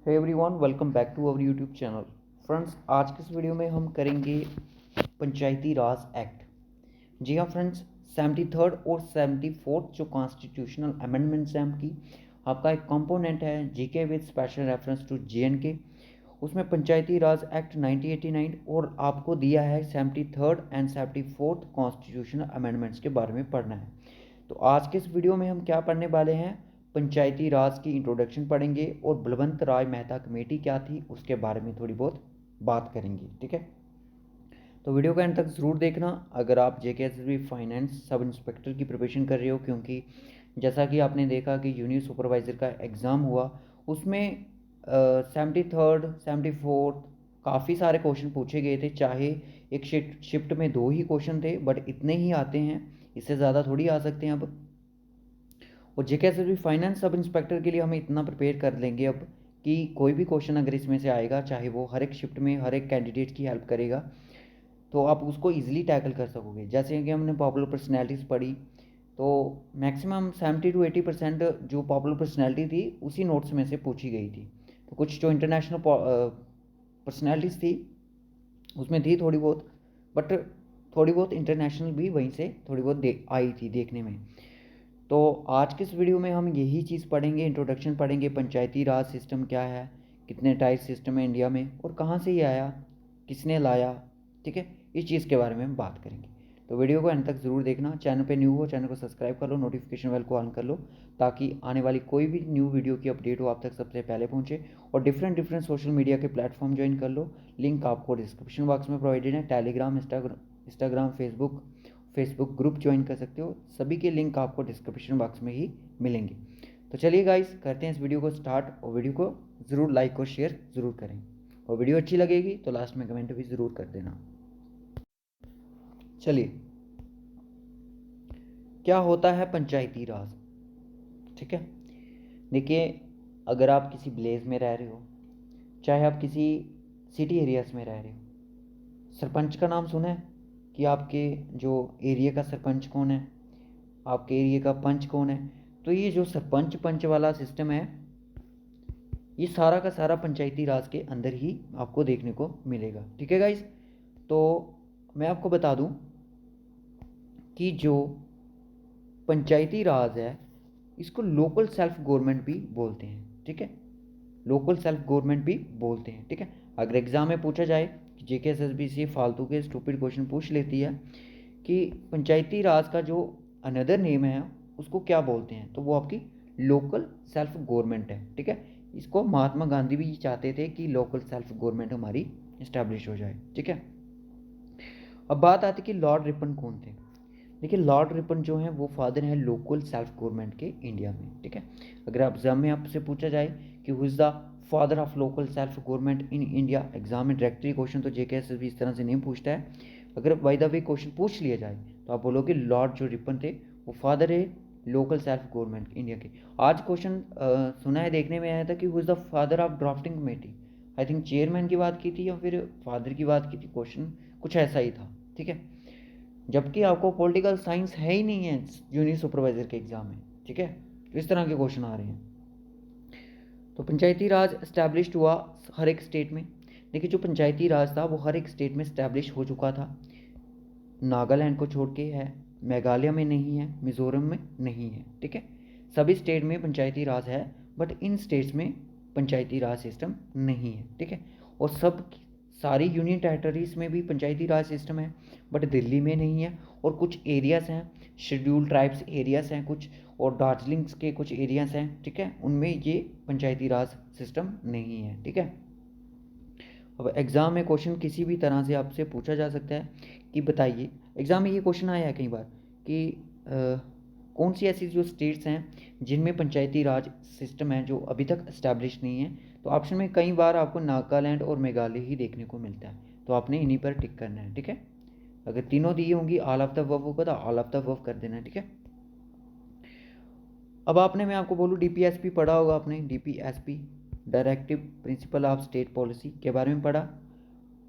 Hey everyone, welcome back to our YouTube channel. Friends, आज के इस वीडियो में हम करेंगे पंचायती राज एक्ट। जी हाँ फ्रेंड्स, 73rd और 74th जो कॉन्स्टिट्यूशनल अमेंडमेंट्स हैं आपकी, आपका एक कंपोनेंट है GK with special reference to J and K. उसमें पंचायती राज एक्ट 1989 और आपको दिया है 73rd and 74th constitutional amendments के बारे में पढ़ना है। तो आज के इस वीडियो में हम क्या पढ़ने वाले हैं, पंचायती राज की इंट्रोडक्शन पढ़ेंगे और बलवंत राय मेहता कमेटी क्या थी उसके बारे में थोड़ी बहुत बात करेंगे। ठीक है, तो वीडियो का एंड तक ज़रूर देखना अगर आप जेकेएसएसबी फाइनेंस सब इंस्पेक्टर की प्रिपरेशन कर रहे हो, क्योंकि जैसा कि आपने देखा कि यूनियन सुपरवाइज़र का एग्ज़ाम हुआ, उसमें 73rd 74th काफ़ी सारे क्वेश्चन पूछे गए थे। चाहे एक शिफ्ट में 2 ही क्वेश्चन थे, बट इतने ही आते हैं, इससे ज़्यादा थोड़ी आ सकते हैं अब। और जेकेएसएसबी फाइनेंस सब इंस्पेक्टर के लिए हमें इतना प्रिपेयर कर लेंगे अब कि कोई भी क्वेश्चन अगर इसमें से आएगा, चाहे वो हर एक शिफ्ट में हर एक कैंडिडेट की हेल्प करेगा, तो आप उसको ईजिली टैकल कर सकोगे। जैसे कि हमने पॉपुलर पर्सनैलिटीज़ पढ़ी, तो मैक्सिमम 70 to 80% जो पॉपुलर पर्सनैलिटी थी उसी नोट्स में से पूछी गई थी। तो कुछ जो इंटरनेशनल पर्सनैलिटीज़ थी उसमें थी थोड़ी बहुत, बट थोड़ी बहुत इंटरनेशनल भी वहीं से थोड़ी बहुत आई थी देखने में। तो आज के इस वीडियो में हम यही चीज़ पढ़ेंगे, इंट्रोडक्शन पढ़ेंगे, पंचायती राज सिस्टम क्या है, कितने टाइप सिस्टम है इंडिया में और कहाँ से ये आया, किसने लाया। ठीक है, इस चीज़ के बारे में हम बात करेंगे। तो वीडियो को अंत तक ज़रूर देखना। चैनल पे न्यू हो, चैनल को सब्सक्राइब कर लो, नोटिफिकेशन बेल को ऑन कर लो, ताकि आने वाली कोई भी न्यू वीडियो की अपडेट हो आप तक सबसे पहले पहुँचे। और डिफरेंट सोशल मीडिया के प्लेटफॉर्म ज्वाइन कर लो, लिंक आपको डिस्क्रिप्शन बॉक्स में प्रोवाइडेड है। Telegram, Instagram, Facebook group join कर सकते हो, सभी के लिंक आपको डिस्क्रिप्शन बॉक्स में ही मिलेंगे। तो चलिए गाइस, करते हैं इस वीडियो को स्टार्ट, और वीडियो को ज़रूर लाइक और शेयर ज़रूर करें, और वीडियो अच्छी लगेगी तो लास्ट में कमेंट भी ज़रूर कर देना। चलिए, क्या होता है पंचायती राज। ठीक है, देखिए, अगर आप किसी विलेज में रह रहे हो, चाहे आप किसी सिटी एरियाज में रह रहे हो, सरपंच का नाम सुना है कि आपके जो एरिया का सरपंच कौन है, आपके एरिया का पंच कौन है। तो ये जो सरपंच पंच वाला सिस्टम है, ये सारा का सारा पंचायती राज के अंदर ही आपको देखने को मिलेगा। ठीक है गाइस, तो मैं आपको बता दूं कि जो पंचायती राज है इसको लोकल सेल्फ गवर्नमेंट भी बोलते हैं। ठीक है, लोकल सेल्फ गवर्नमेंट भी बोलते हैं। ठीक है, अगर एग्ज़ाम में पूछा जाए कि जेकेएसएसबी से फालतू के स्टूपिड क्वेश्चन पूछ लेती है कि पंचायती राज का जो अनदर नेम है उसको क्या बोलते हैं, तो वो आपकी लोकल सेल्फ गवर्नमेंट है। ठीक है, इसको महात्मा गांधी भी चाहते थे कि लोकल सेल्फ गवर्नमेंट हमारी इस्टेब्लिश हो जाए। ठीक है, अब बात आती कि लॉर्ड रिपन कौन थे। देखिए, लॉर्ड रिपन जो है वो फादर है लोकल सेल्फ गवर्नमेंट के इंडिया में। ठीक है, अगर एग्जाम में आपसे पूछा जाए कि who is the father of local self government in India, exam में डायरेक्टली क्वेश्चन तो जेकेएसएसबी इस तरह से नहीं पूछता है। अगर बाय द वे क्वेश्चन पूछ लिया जाए तो आप बोलोगे लॉर्ड जो रिपन थे वो फादर है लोकल सेल्फ गवर्नमेंट इंडिया के। आज क्वेश्चन सुना है, देखने में आया था कि who is the father of drafting committee. I think chairman की बात की थी या फिर फादर की बात की थी, क्वेश्चन कुछ ऐसा ही था। ठीक है, जबकि आपको पॉलिटिकल साइंस है ही नहीं है जूनियर सुपरवाइजर के एग्जाम में। ठीक है, तो इस तरह के क्वेश्चन आ रहे हैं। तो पंचायती राज इस्टेब्लिश हुआ हर एक स्टेट में। देखिए, जो पंचायती राज था वो हर एक स्टेट में इस्टेब्लिश हो चुका था। नागालैंड को छोड़ के है, मेघालय में नहीं है, मिजोरम में नहीं है। ठीक है, सभी स्टेट में पंचायती राज है, बट इन स्टेट्स में पंचायती राज सिस्टम नहीं है। ठीक है, और सब सारी यूनियन टेरिटरीज में भी पंचायती राज सिस्टम है, बट दिल्ली में नहीं है। और कुछ एरियाज़ हैं, शेड्यूल ट्राइब्स एरियाज़ हैं कुछ, और दार्जिलिंग के कुछ एरियाज़ हैं, ठीक है, उनमें ये पंचायती राज सिस्टम नहीं है। ठीक है, अब एग्ज़ाम में क्वेश्चन किसी भी तरह से आपसे पूछा जा सकता है कि बताइए, एग्ज़ाम में ये क्वेश्चन आया है कई बार कि कौन सी ऐसी जो स्टेट्स हैं जिनमें पंचायती राज सिस्टम है जो अभी तक इस्टेब्लिश नहीं है। तो ऑप्शन में कई बार आपको नागालैंड और मेघालय ही देखने को मिलता है, तो आपने इन्हीं पर टिक करना है। ठीक है, अगर तीनों दी होंगी ऑल ऑफ द अबव होगा तो ऑल ऑफ द अबव कर देना है। ठीक है, अब आपने, मैं आपको बोलूँ, डीपीएसपी पढ़ा होगा आपने, DPSP directive principle of state policy के बारे में पढ़ा।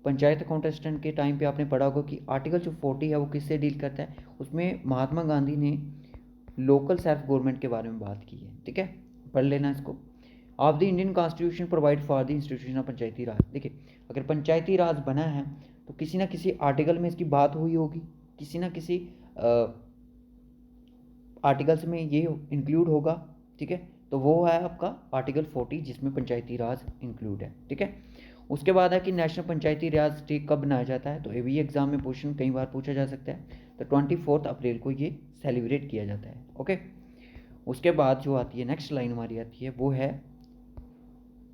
पंचायत अकाउंटेंट के टाइम पे आपने पढ़ा होगा कि आर्टिकल जो 40 है वो किससे डील करता है। उसमें महात्मा गांधी ने लोकल सेल्फ गवर्नमेंट के बारे में बात की है। ठीक है, पढ़ लेना इसको। Of the Indian constitution provide for the institution of Panchayati Raj. देखिए, अगर पंचायती राज बना है तो किसी ना किसी आर्टिकल में इसकी बात हुई होगी, किसी ना किसी आर्टिकल्स में ये इंक्लूड होगा, ठीक है। तो वो है आपका आर्टिकल 40 जिसमें पंचायती राज इंक्लूड है, ठीक है। उसके बाद है कि नेशनल पंचायती राज डे कब बनाया जाता है, तो ये भी एग्जाम में क्वेश्चन कई बार पूछा जा सकता है। तो 24 अप्रैल को ये सेलिब्रेट किया जाता है, ओके। उसके बाद जो आती है नेक्स्ट लाइन हमारी आती है वो है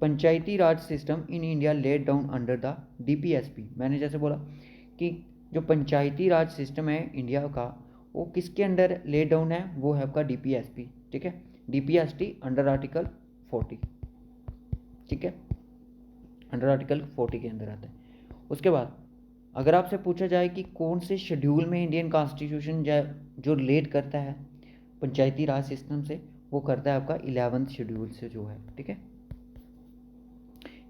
Panchayati Raj system in India laid down under the DPSP. मैंने जैसे बोला कि जो पंचायती राज सिस्टम है इंडिया का वो किसके अंडर लेड डाउन है, वो है आपका डीपीएसपी, ठीक है। डीपीएसटी अंडर आर्टिकल 40, ठीक है, अंडर आर्टिकल 40 के अंदर आता है। उसके बाद अगर आपसे पूछा जाए कि कौन से शेड्यूल में इंडियन कॉन्स्टिट्यूशन जो रिलेट करता है पंचायती राज सिस्टम से, वो करता है आपका 11th शेड्यूल से जो है, ठीक है।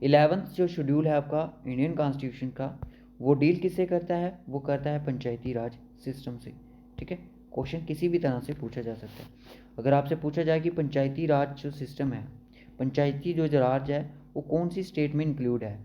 11th जो शेड्यूल है आपका इंडियन कॉन्स्टिट्यूशन का, वो डील किससे करता है, वो करता है पंचायती राज सिस्टम से, ठीक है। क्वेश्चन किसी भी तरह से पूछा जा सकता है। अगर आपसे पूछा जाए कि पंचायती राज जो सिस्टम है, पंचायती जो राज है वो कौन सी स्टेट में इंक्लूड है,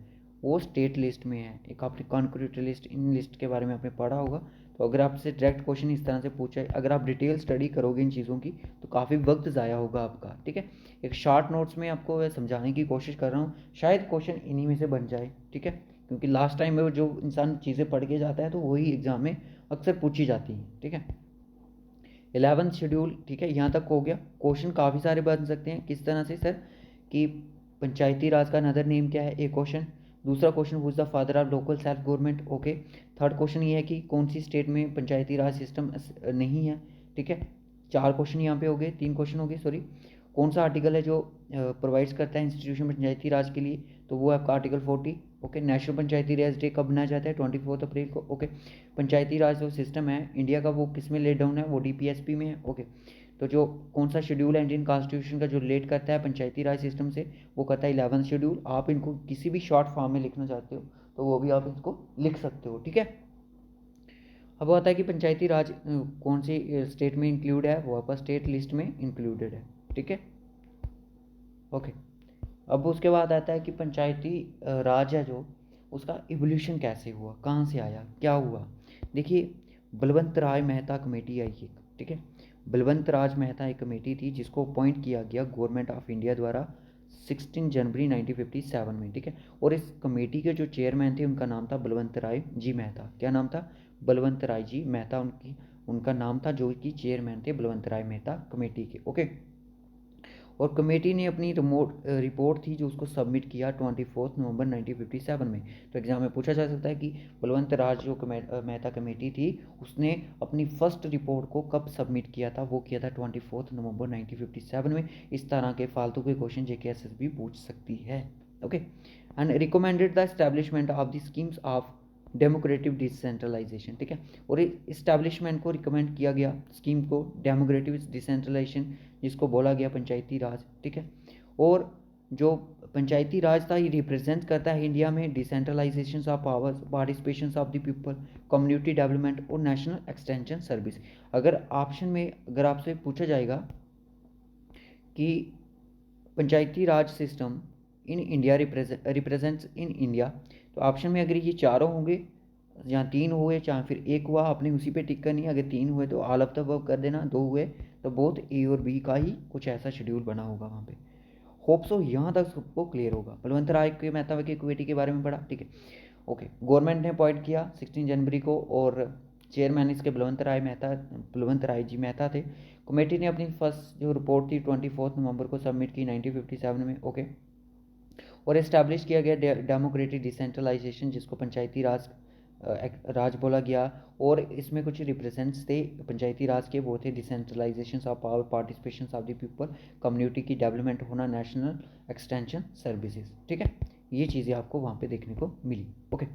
वो स्टेट लिस्ट में है। एक आपने कॉन्क्रीट लिस्ट, इन लिस्ट के बारे में आपने पढ़ा होगा। तो अगर आपसे डायरेक्ट क्वेश्चन इस तरह से पूछा है, अगर आप डिटेल स्टडी करोगे इन चीज़ों की तो काफ़ी वक्त ज़ाया होगा आपका, ठीक है। एक शॉर्ट नोट्स में आपको समझाने की कोशिश कर रहा हूँ, शायद क्वेश्चन इन्हीं में से बन जाए, ठीक है। क्योंकि लास्ट टाइम में जो इंसान चीज़ें पढ़ के जाता है तो वही एग्ज़ाम में अक्सर पूछी जाती हैं, ठीक है। 11th शेड्यूल, ठीक है, यहाँ तक हो गया। क्वेश्चन काफ़ी सारे बन सकते हैं। किस तरह से सर, कि पंचायती राज का अनदर नेम क्या है, एक क्वेश्चन। दूसरा क्वेश्चन पूछता father of local self government, okay. Third question ये है कि कौन सी स्टेट में पंचायती राज सिस्टम नहीं है, ठीक है। 4 क्वेश्चन यहाँ पे हो गए, 3 क्वेश्चन हो गए, सॉरी। कौन सा आर्टिकल है जो प्रोवाइड्स करता है इंस्टीट्यूशन पंचायती राज के लिए, तो वो आपका आर्टिकल 40, ओके। नेशनल पंचायती राज डे कब मनाया जाता है, 24 अप्रैल को, ओके। पंचायती राज जो सिस्टम है इंडिया का वो किस में लेट डाउन है, वो डीपीएसपी में है, ओके। तो जो कौन सा शेड्यूल है इंडियन कॉन्स्टिट्यूशन का जो रिलेट करता है पंचायती राज सिस्टम से, वो करता है 11th शेड्यूल। आप इनको किसी भी शॉर्ट फॉर्म में लिखना चाहते हो तो वो भी आप इसको लिख सकते हो, ठीक है। अब आता है कि पंचायती राज कौन सी स्टेट में इंक्लूड है, वो आपका स्टेट लिस्ट में इंक्लूडेड है, ठीक है, ओके। अब उसके बाद आता है कि पंचायती राज है जो उसका इवोल्यूशन कैसे हुआ, कहाँ से आया, क्या हुआ। देखिए, बलवंत राय मेहता कमेटी आई एक, ठीक है। बलवंत राज मेहता एक कमेटी थी जिसको अपॉइंट किया गया गवर्नमेंट ऑफ इंडिया द्वारा 16 जनवरी 1957 में, ठीक है। और इस कमेटी के जो चेयरमैन थे उनका नाम था बलवंत राय जी मेहता। क्या नाम था, बलवंत राय जी मेहता उनका नाम था, जो कि चेयरमैन थे बलवंत राय मेहता कमेटी के, ओके। और कमेटी ने अपनी रिपोर्ट थी जो उसको सबमिट किया 24 नवंबर 1957 में। तो एग्जाम में पूछा जा सकता है कि बलवंत राज जो मेहता कमेटी थी उसने अपनी फर्स्ट रिपोर्ट को कब सबमिट किया था, वो किया था 24 नवंबर 1957 में। इस तरह के फालतू के क्वेश्चन जेकेएसएसबी पूछ सकती है, okay. And recommended the establishment of the schemes of democratic decentralisation, ठीक है। और इस्टेब्लिशमेंट को रिकमेंड किया गया स्कीम को डेमोक्रेटिव डिसेंट्रलाइजेशन, जिसको बोला गया पंचायती राज, ठीक है। और जो पंचायती राज था ये रिप्रेजेंट करता है इंडिया में decentralisation of powers, participation of the people, community development और नेशनल एक्सटेंशन सर्विस। अगर ऑप्शन में अगर आपसे पूछा जाएगा कि Panchayati Raj system in India represents in India, तो ऑप्शन में अगर ये चारों होंगे, जहाँ 3 हुए चाहे फिर एक हुआ, आपने उसी पे टिक करनी है। अगर 3 हुए तो ऑल ऑफ द अबव कर देना, 2 हुए तो बोथ ए और बी का ही कुछ ऐसा शेड्यूल बना होगा वहाँ पे। होप सो यहाँ तक सबको क्लियर होगा। बलवंत राय के मेहता की कमेटी के बारे में पढ़ा, ठीक है, ओके। गवर्नमेंट ने अपॉइंट किया 16 जनवरी को और चेयरमैन इसके बलवंत राय जी मेहता थे। कमेटी ने अपनी फर्स्ट जो रिपोर्ट थी 24 नवंबर को सबमिट की 1957 में, ओके। और इस्टेब्लिश किया गया डेमोक्रेटिक डिसेंट्रलाइजेशन, जिसको पंचायती राज बोला गया। और इसमें कुछ रिप्रेजेंट्स थे पंचायती राज के, वो थे decentralisation of power, participation of the people, community की डेवलपमेंट होना, नेशनल एक्सटेंशन सर्विसेज, ठीक है। ये चीज़ें आपको वहाँ पे देखने को मिली, ओके।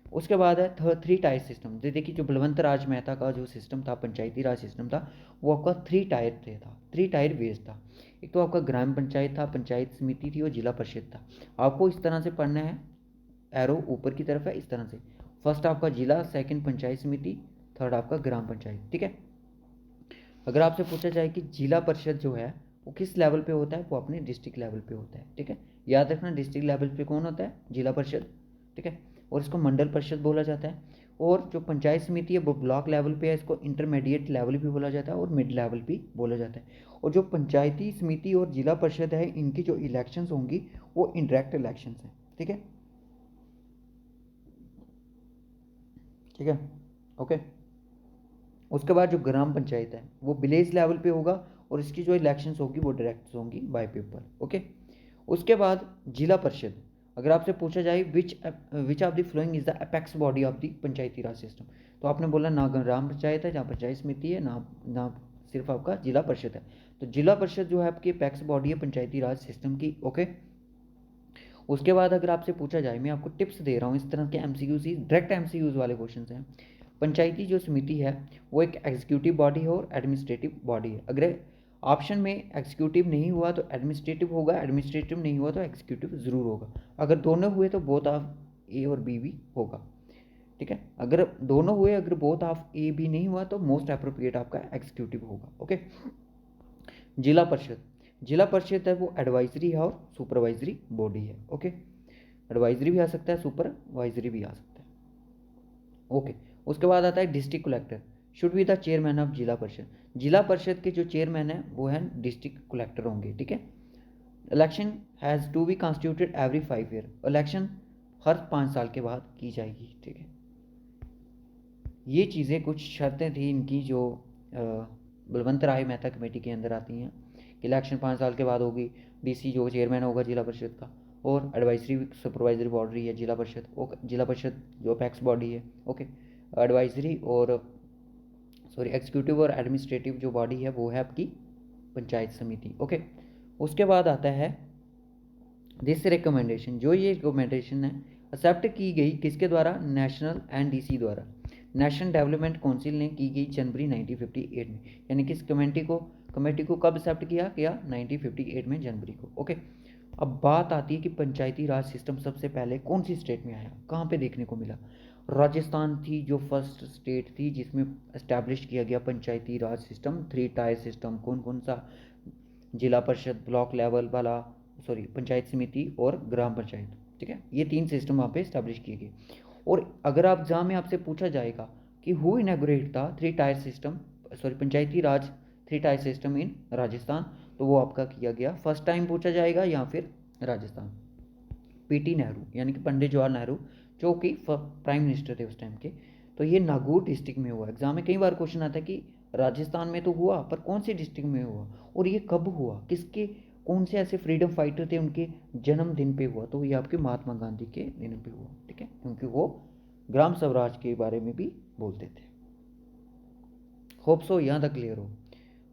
उसके बाद है 3 टायर सिस्टम। देखिए, जो बलवंत राज मेहता का जो सिस्टम था, पंचायती राज सिस्टम था, वो आपका 3 टायर पे था, 3 टायर बेस्ड था। एक तो आपका ग्राम पंचायत था, पंचायत समिति थी और जिला परिषद था। आपको इस तरह से पढ़ना है, एरो ऊपर की तरफ है इस तरह से, फर्स्ट आपका जिला, सेकंड पंचायत समिति, थर्ड आपका ग्राम पंचायत, ठीक है। अगर आपसे पूछा जाए कि जिला परिषद जो है वो किस लेवल पे होता है, वो अपने डिस्ट्रिक्ट लेवल पे होता है, ठीक है। याद रखना डिस्ट्रिक्ट लेवल पे कौन होता है, जिला परिषद, ठीक है, और इसको मंडल परिषद बोला जाता है। और जो पंचायत समिति है वो ब्लॉक लेवल पे है, इसको इंटरमीडिएट लेवल भी बोला जाता है और मिड लेवल भी बोला जाता है। और जो पंचायती समिति और जिला परिषद है, इनकी जो इलेक्शंस होंगी वो इंडायरेक्ट इलेक्शंस हैं, ठीक है, ठीक है, ओके। उसके बाद जो ग्राम पंचायत है वो विलेज लेवल पे होगा और इसकी जो इलेक्शंस होगी वो डायरेक्ट होंगी बाय पेपर, ओके। उसके बाद जिला परिषद, अगर आपसे पूछा जाए which of the following is the apex body of the Panchayati Raj system, तो आपने बोला ना ग्राम पंचायत है, जहाँ पंचायत समिति है, ना सिर्फ आपका जिला परिषद है। तो जिला परिषद जो है आपकी अपेक्स बॉडी है पंचायती राज सिस्टम की, ओके। उसके बाद अगर आपसे पूछा जाए, मैं आपको टिप्स दे रहा हूँ, इस तरह के एमसीक्यूज ही डायरेक्ट एमसीक्यूज वाले क्वेश्चन हैं। पंचायती जो समिति है वो एक एग्जीक्यूटिव बॉडी है और एडमिनिस्ट्रेटिव बॉडी है। अगर ऑप्शन में एग्जीक्यूटिव नहीं हुआ तो एडमिनिस्ट्रेटिव होगा, एडमिनिस्ट्रेटिव नहीं हुआ तो एग्जीक्यूटिव ज़रूर होगा। अगर दोनों हुए तो बोथ ऑफ ए और बी भी होगा, ठीक है। अगर दोनों हुए, अगर बोथ ऑफ ए बी नहीं हुआ तो मोस्ट अप्रोप्रिएट आपका एग्जीक्यूटिव होगा, ओके। जिला परिषद, जिला परिषद है वो एडवाइजरी है और सुपरवाइजरी बॉडी है, ओके। एडवाइजरी भी आ सकता है, सुपरवाइजरी भी आ सकता है, ओके। उसके बाद आता है district collector, should be the chairman of जिला परिषद। जिला परिषद के जो चेयरमैन है वो है डिस्ट्रिक्ट कलेक्टर होंगे, ठीक है। Election has to be constituted every 5 year, election हर 5 साल के बाद की जाएगी, ठीक है। ये चीज़ें कुछ शर्तें थी इनकी जो बलवंत राय मेहता कमेटी के अंदर आती हैं कि इलेक्शन 5 साल के बाद होगी, डीसी जो चेयरमैन होगा जिला परिषद का, और एडवाइजरी सुपरवाइजरी बॉडी है जिला परिषद, ओके। जिला परिषद जो अपेक्स बॉडी है, ओके। एडवाइजरी और एग्जीक्यूटिव और एडमिनिस्ट्रेटिव जो बॉडी है वो है आपकी पंचायत समिति, ओके। उसके बाद आता है दिस रिकमेंडेशन, जो ये रिकमेंडेशन है एक्सेप्ट की गई किसके द्वारा, नेशनल एनडीसी द्वारा, नेशनल डेवलपमेंट काउंसिल ने की गई जनवरी 1958 में, यानी कि इस कमेटी को कब एक्सेप्ट किया 1958 में जनवरी को, ओके। अब बात आती है कि पंचायती राज सिस्टम सबसे पहले कौन सी स्टेट में आया, कहाँ पे देखने को मिला। राजस्थान थी जो फर्स्ट स्टेट थी जिसमें एस्टैब्लिश किया गया पंचायती राज सिस्टम, 3 टायर सिस्टम। कौन कौन सा, जिला परिषद ब्लॉक लेवल वाला, पंचायत समिति और ग्राम पंचायत, ठीक है। ये 3 सिस्टम वहाँ पे इस्टेब्लिश किए गए। और अगर आप एग्जाम में आपसे पूछा जाएगा कि हु इनॉग्रेट था 3 tier system, Panchayati Raj 3 tier system in Rajasthan, तो वो आपका किया गया फर्स्ट टाइम पूछा जाएगा या फिर राजस्थान, पीटी नेहरू यानी कि पंडित जवाहर नेहरू, जो कि प्राइम मिनिस्टर थे उस टाइम के। तो ये नागौर डिस्ट्रिक्ट में हुआ। एग्जाम में कई बार क्वेश्चन आता है कि राजस्थान में तो हुआ पर कौन से डिस्ट्रिक्ट में हुआ और ये कब हुआ, किसके कौन से ऐसे फ्रीडम फाइटर थे उनके जन्मदिन पे हुआ, तो ये आपके महात्मा गांधी के दिन पे हुआ, ठीक है, क्योंकि वो ग्राम स्वराज के बारे में भी बोलते थे। होप सो यहाँ तक क्लियर हो।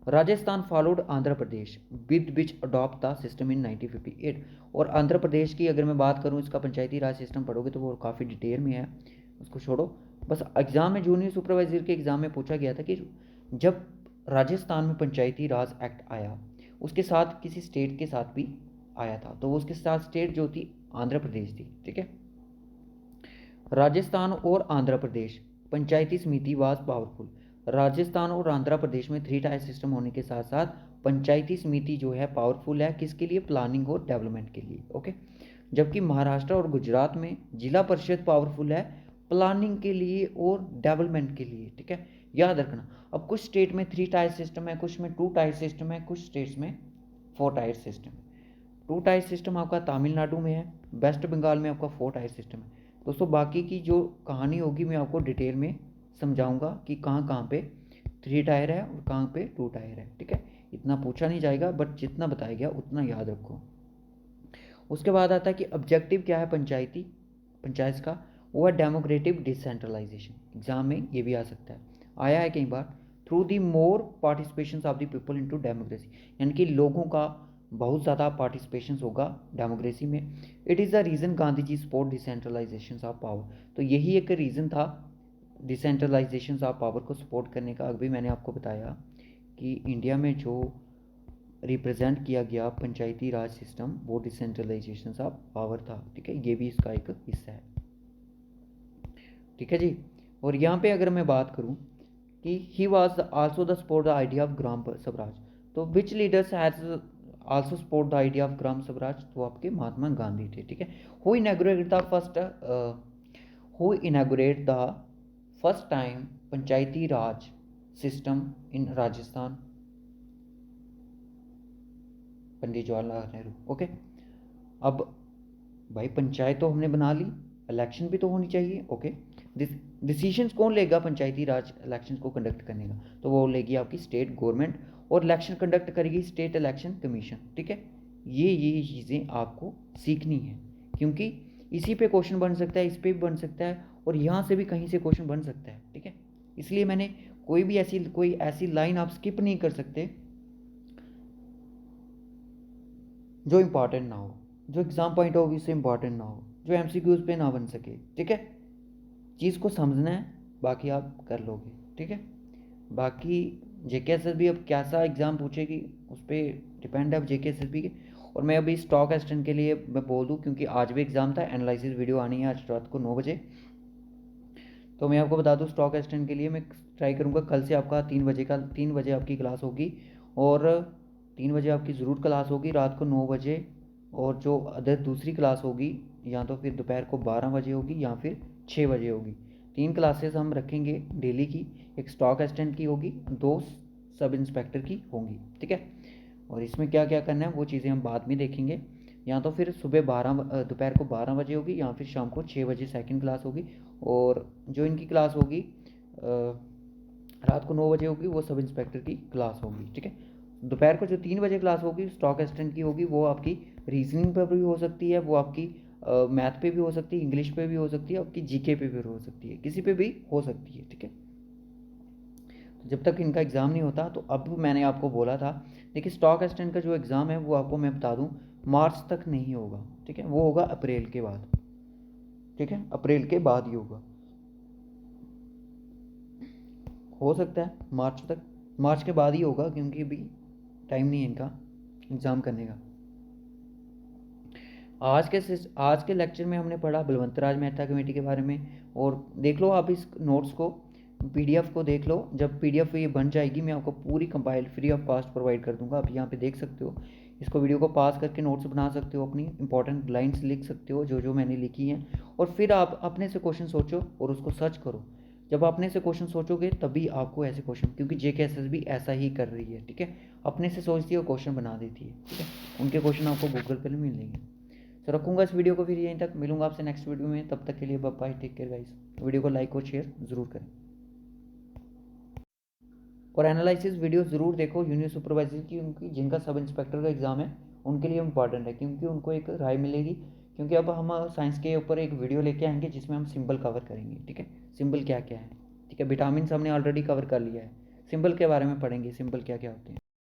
Rajasthan followed Andhra Pradesh with which adopt the system in 1958। और आंध्र प्रदेश की अगर मैं बात करूँ, इसका पंचायती राज सिस्टम पढ़ोगे तो वो काफ़ी डिटेल में है, उसको छोड़ो। बस एग्जाम में जूनियर सुपरवाइजर के एग्जाम में पूछा गया था कि जब राजस्थान में पंचायती राज एक्ट आया उसके साथ किसी स्टेट के साथ भी आया था, तो उसके साथ स्टेट जो थी आंध्र प्रदेश थी, ठीक है। राजस्थान और आंध्र प्रदेश पंचायती समिति वाज पावरफुल। राजस्थान और आंध्र प्रदेश में 3 टायर सिस्टम होने के साथ साथ पंचायती समिति जो है पावरफुल है, किसके लिए, प्लानिंग और डेवलपमेंट के लिए, ओके। जबकि महाराष्ट्र और गुजरात में जिला परिषद पावरफुल है प्लानिंग के लिए और डेवलपमेंट के लिए, ठीक है, याद रखना। अब कुछ स्टेट में 3 टायर सिस्टम है, कुछ में 2 टायर सिस्टम है, कुछ स्टेट्स में 4 टायर सिस्टम है। 2 टायर सिस्टम आपका तमिलनाडु में है, वेस्ट बंगाल में आपका 4 टायर सिस्टम है। दोस्तों बाकी की जो कहानी होगी मैं आपको डिटेल में समझाऊंगा कि कहाँ कहाँ पे 3 टायर है और कहाँ पे 2 टायर है, ठीक है। इतना पूछा नहीं जाएगा बट जितना बताया गया उतना याद रखो। उसके बाद आता है कि ऑब्जेक्टिव क्या है पंचायत का, वो है डेमोक्रेटिक डिसेंट्रलाइजेशन। एग्जाम में ये भी आ सकता है, आया है कई बार। Through the more participation of the people into democracy, यानी कि लोगों का बहुत ज़्यादा पार्टिसिपेशन होगा डेमोक्रेसी में। It is the reason Gandhi ji support decentralisation of power, तो यही एक रीज़न था डिसेंट्रलाइजेशन ऑफ पावर को सपोर्ट करने का। अभी मैंने आपको बताया कि इंडिया में जो रिप्रेजेंट किया गया पंचायती राज सिस्टम वो डिसेंट्रलाइजेशन ऑफ पावर था, ठीक है, ये भी इसका एक हिस्सा है, ठीक है जी। और यहाँ पे अगर मैं बात करूँ कि he was also the support the idea of Gram Swaraj, तो which leaders has also support the idea of Gram Swaraj, तो आपके महात्मा गांधी थे, ठीक है। Who inaugurate the first time Panchayati Raj system in Rajasthan, Pandit Jawaharlal Nehru, okay. अब भाई पंचायत तो हमने बना ली, इलेक्शन भी तो होनी चाहिए, ओके। डिसीजंस कौन लेगा पंचायती राज इलेक्शन को कंडक्ट करने का, तो वो लेगी आपकी स्टेट गवर्नमेंट, और इलेक्शन कंडक्ट करेगी स्टेट इलेक्शन कमीशन, ठीक है। ये चीज़ें आपको सीखनी है, क्योंकि इसी पे क्वेश्चन बन सकता है, इस पे भी बन सकता है, और यहाँ से भी कहीं से क्वेश्चन बन सकता है, ठीक है। इसलिए मैंने कोई ऐसी लाइन आप स्किप नहीं कर सकते जो इम्पॉर्टेंट ना हो, जो एग्जाम पॉइंट ऑफ व्यू से इम्पॉर्टेंट ना हो, जो एमसीक्यूज पे ना बन सके, ठीक है। चीज़ को समझना है, बाकी आप कर लोगे, ठीक है। बाकी जेकेएसएसबी अब कैसा एग्ज़ाम पूछेगी उस पर डिपेंड है अब जेकेएसएसबी के। और मैं अभी स्टॉक एक्सटेंड के लिए मैं बोल दूँ, क्योंकि आज भी एग्ज़ाम था, एनालिसिस वीडियो आनी है आज रात को 9 बजे। तो मैं आपको बता दूँ स्टॉक एक्सटेंड के लिए मैं ट्राई करूँगा कल से आपका 3 बजे आपकी क्लास होगी, और 3 बजे आपकी ज़रूर क्लास होगी, रात को 9 बजे। और जो अदर दूसरी क्लास होगी या तो फिर दोपहर को 12 बजे होगी या फिर 6 बजे होगी। 3 क्लासेस हम रखेंगे डेली की, एक स्टॉक असिस्टेंट की होगी, 2 सब इंस्पेक्टर की होंगी, ठीक है। और इसमें क्या क्या करना है वो चीज़ें हम बाद में देखेंगे। या तो फिर दोपहर को 12 बजे होगी, या फिर शाम को 6 बजे सेकंड क्लास होगी। और जो इनकी क्लास होगी रात को 9 बजे होगी, वो सब इंस्पेक्टर की क्लास होगी, ठीक है। दोपहर को जो 3 बजे क्लास होगी स्टॉक असिस्टेंट की होगी, वो आपकी रीजनिंग पर भी हो सकती है, वो आपकी मैथ पे भी हो सकती है, इंग्लिश पे भी हो सकती है, आपकी जीके पे भी हो सकती है, किसी पे भी हो सकती है, ठीक है। तो जब तक इनका एग्ज़ाम नहीं होता, तो अब मैंने आपको बोला था, देखिए स्टॉक असिस्टेंट का जो एग्ज़ाम है वो आपको मैं बता दूं मार्च तक नहीं होगा, ठीक है। वो होगा अप्रैल के बाद, ठीक है, अप्रैल के बाद ही होगा। हो सकता है मार्च के बाद ही होगा, क्योंकि अभी टाइम नहीं है इनका एग्ज़ाम करने का। आज के लेक्चर में हमने पढ़ा बलवंत राज मेहता कमेटी के बारे में, और देख लो आप इस नोट्स को, पीडीएफ को देख लो। जब पीडीएफ ये बन जाएगी मैं आपको पूरी compile free of cost provide कर दूंगा, आप यहाँ पे देख सकते हो। इसको वीडियो को पास करके नोट्स बना सकते हो, अपनी इंपॉर्टेंट लाइन्स लिख सकते हो जो जो मैंने लिखी हैं, और फिर आप अपने से क्वेश्चन सोचो और उसको सर्च करो। जब अपने से क्वेश्चन सोचोगे तभी आपको ऐसे क्वेश्चन, क्योंकि जेकेएसएसबी ऐसा ही कर रही है, ठीक है। अपने से सोचती है और क्वेश्चन बना देती है, ठीक है। उनके क्वेश्चन आपको गूगल पर मिलेंगे। तो रखूँगा इस वीडियो को फिर यहीं तक, मिलूंगा आपसे नेक्स्ट वीडियो में, तब तक के लिए bye, take care guys. Video को लाइक और शेयर ज़रूर करें, और एनालिसिस वीडियो ज़रूर देखो यूनियन सुपरवाइजर की, उनकी जिनका सब इंस्पेक्टर का एग्ज़ाम है उनके लिए इंपॉर्टेंट है, क्योंकि उनको एक राय मिलेगी। क्योंकि अब हम साइंस के ऊपर एक वीडियो लेके आएंगे जिसमें हम सिंबल कवर करेंगे, ठीक है। सिंबल क्या क्या है, ठीक है। विटामिन हमने ऑलरेडी कवर कर लिया है, सिंबल के बारे में पढ़ेंगे, सिंबल क्या क्या होते हैं।